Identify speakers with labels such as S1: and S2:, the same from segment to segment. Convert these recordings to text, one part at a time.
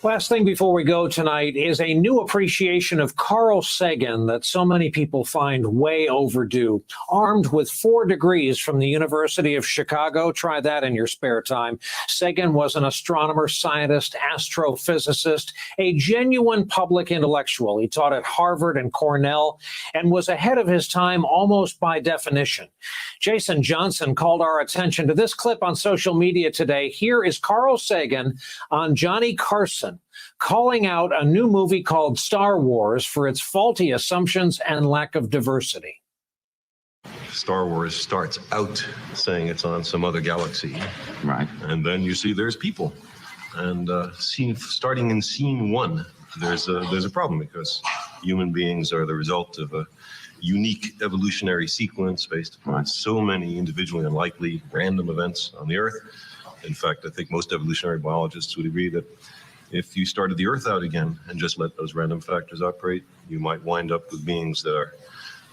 S1: Last thing before we go tonight is a new appreciation of Carl Sagan that so many people find way overdue. Armed with 4 degrees from the University of Chicago, try that in your spare time. Sagan was an astronomer, scientist, astrophysicist, a genuine public intellectual. He taught at Harvard and Cornell and was ahead of his time almost by definition. Jason Johnson called our attention to this clip on social media today. Here is Carl Sagan on Johnny Carson, calling out a new movie called Star Wars for its faulty assumptions and lack of diversity.
S2: Star Wars starts out saying it's on some other galaxy.
S3: Right.
S2: And then you see there's people. And starting in scene 1, there's a problem because human beings are the result of a unique evolutionary sequence based upon so many individually unlikely random events on the Earth. In fact, I think most evolutionary biologists would agree that if you started the Earth out again and just let those random factors operate, you might wind up with beings that are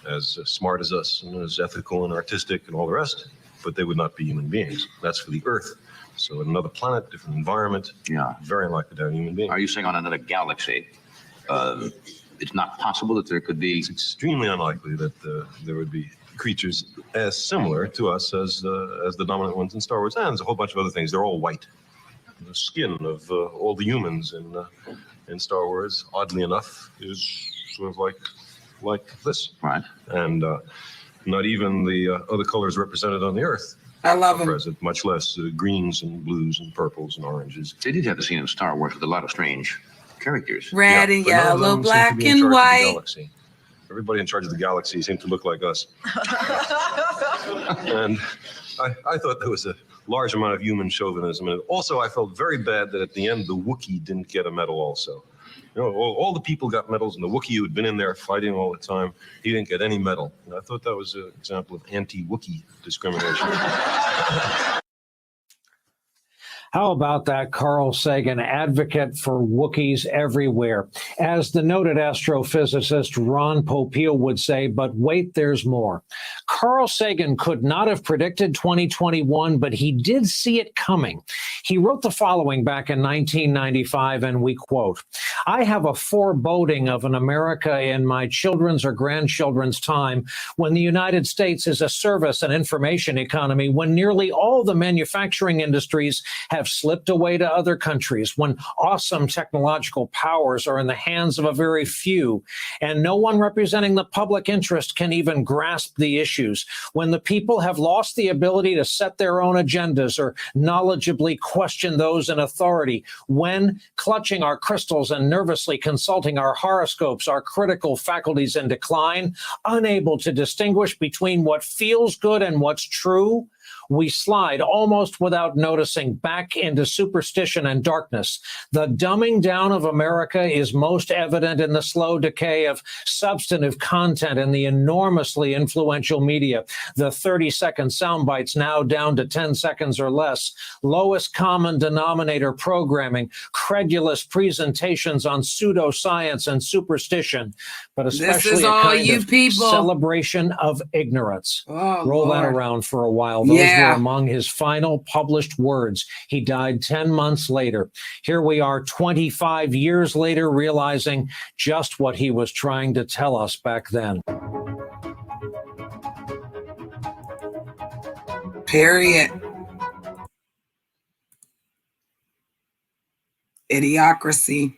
S2: as smart as us and as ethical and artistic and all the rest, but they would not be human beings. That's for the Earth. So in another planet, different environment, very unlikely to have human beings.
S3: Are you saying on another galaxy, it's not possible that there could be...
S2: It's extremely unlikely that there would be creatures as similar to us as the dominant ones in Star Wars. And there's a whole bunch of other things. They're all white. The skin of all the humans in Star Wars, oddly enough, is sort of like this.
S3: Right.
S2: And not even the other colors represented on the Earth.
S4: I love them.
S2: Present, much less greens and blues and purples and oranges.
S3: They did have a scene in Star Wars with a lot of strange characters.
S4: Red and yellow, black and white.
S2: Everybody in charge of the galaxy seemed to look like us. And I thought there was a large amount of human chauvinism. And also, I felt very bad that at the end, the Wookiee didn't get a medal also. You know, all the people got medals, and the Wookiee who had been in there fighting all the time, he didn't get any medal. And I thought that was an example of anti-Wookiee discrimination.
S1: How about that, Carl Sagan, advocate for Wookiees everywhere? As the noted astrophysicist Ron Popeil would say, but wait, there's more. Carl Sagan could not have predicted 2021, but he did see it coming. He wrote the following back in 1995, and we quote, "I have a foreboding of an America in my children's or grandchildren's time when the United States is a service and information economy, when nearly all the manufacturing industries have slipped away to other countries, when awesome technological powers are in the hands of a very few, and no one representing the public interest can even grasp the issues, when the people have lost the ability to set their own agendas or knowledgeably question those in authority, when, clutching our crystals and nervously consulting our horoscopes, our critical faculties in decline, unable to distinguish between what feels good and what's true, we slide almost without noticing back into superstition and darkness. The dumbing down of America is most evident in the slow decay of substantive content in the enormously influential media. The 30-second sound bites now down to 10 seconds or less. Lowest common denominator programming, credulous presentations on pseudoscience and superstition, but especially a kind of celebration of ignorance." Roll that around for a while. Those were among his final published words. He died 10 months later. Here we are 25 years later, realizing just what he was trying to tell us back then.
S4: Period. Idiocracy.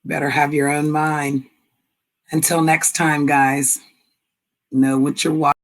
S4: Better have your own mind. Until next time, guys, know what you're watching.